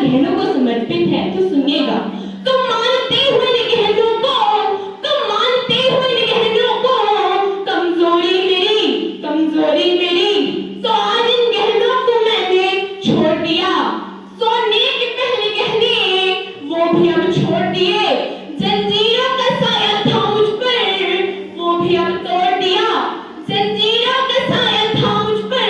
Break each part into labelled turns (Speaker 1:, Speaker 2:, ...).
Speaker 1: गहनों को समर्पित है, तो सुनिएगा। तुम मानते हो इन गहनों को, तुम मानते हो इन गहनों को, कमजोरी मेरी, तो आज इन गहनों को मैंने छोड़ दिया। सोने के पहले गहने वो भी अब छोड़ दिए, जंजीरों का साया था मुझ पर, वो भी अब तोड़ दिया। जंजीरों का साया था मुझ पर,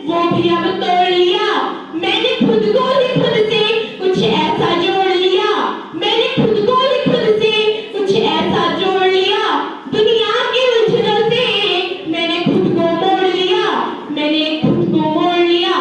Speaker 1: वो भी अब तोड़ लिया। मैंने खुद को ही खुद से कुछ ऐसा जोड़ लिया, मैंने खुद को ही खुद से कुछ ऐसा जोड़ लिया। दुनिया की उलझनों से मैंने खुद को मोड़ लिया, मैंने खुद को मोड़ लिया।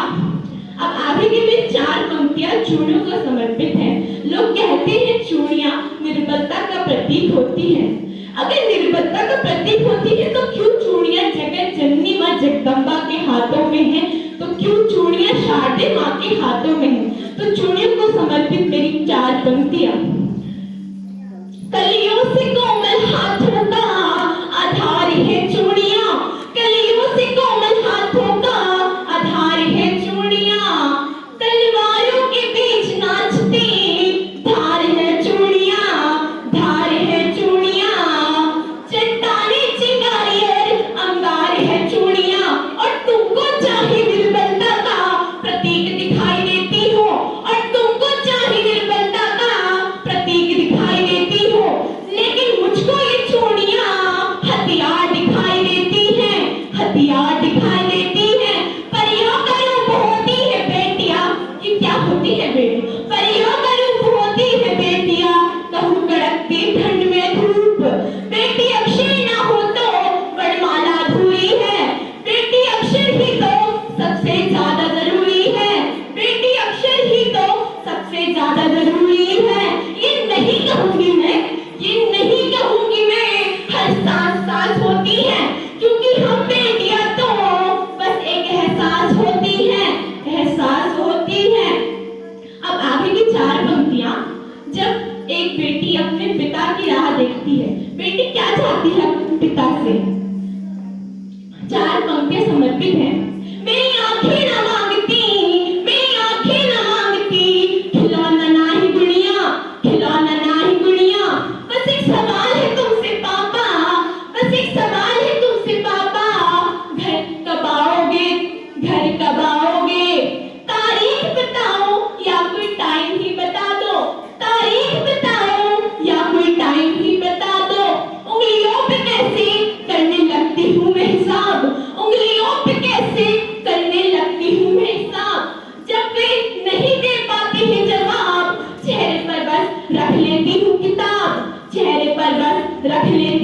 Speaker 1: अब आगे की मेरी 4 पंक्तियां चूड़ियों को समर्पित हैं। लोग कहते हैं चूड़ियां निर्बलता का प्रतीक होती हैं। अगर निर्बलता का प्रतीक होती है तो क्यों चूड़ियां जगत जननी मां जगदम्बा के हाथों में है, तो क्यों चूड़ियां शारदे मां के हाथों में है। तो चूड़ियों को समर्पित मेरी 4 पंक्तियां। कलियों से कोमल हाथों का आधार है चूड़ियां, कलियों से कोमल हाथों का आधार है चूड़ियां। तलवारों के बीच नाचती धार है चूड़ियां, धार है चूड़ियां। चट्टाने चिंगारी और अंगार है चूड़ियां, और तुमको चाहे निर्बलता का प्रतीक दिखाई देती हो, और तुमको चाहे निर्बलता का प्रतीक दिखाई देती हो, लेकिन मुझको ये चूड़ियां हथियार दिखाई देती हैं, हथियार दिखाई देती हैं। परियों का रूप होती है बेटियां, ये क्या होती है बेटी? परियों का रूप होती है बेटियां, कहूं कड़कती ठंड में धूप। बेटी अक्षर ना हो तो वरमाला अधूरी है, बेटी अक्षर ही तो सबसे ज्यादा जरूरी है, बेटी अक्षर ही तो सबसे ज्यादा जरूरी है। ये नहीं कहूंगी मैं, ये नहीं कहूंगी मैं, हर सांस सांस होती है, क्योंकि हम बेटियां तो बस एक एहसास होती है, एहसास होती है। अब आगे की 4 पंक्तियां। जब एक बेटी अपने पिता की राह देखती है, बेटी क्या चाहती है अपने पिता से? 4 पंक्तियां समर्पित हैं। मेरी आंखें ना मांगती, मेरी आंखें ना मांगती, खिलौना ना ही गुड़िया, खिलौना ना ही गुड़िया। बस एक सवाल है तुमसे पापा, बस एक सवाल है तुमसे पापा, घर कब आओगे, घर कब आओगे? तारीख बताओ या कोई टाइम ही बता दो, तारीख बताओ या कोई टाइम ही बता दो। उंगलियों पे कैसे करने लगती हूँ मैं हिसाब, उंगलियों पे कैसे करने लगती हूँ मैं हिसाब। जब वे नहीं दे पाते हैं जवाब, चेहरे पर बस रख लेती हूँ किताब, चेहरे पर बस रख लेती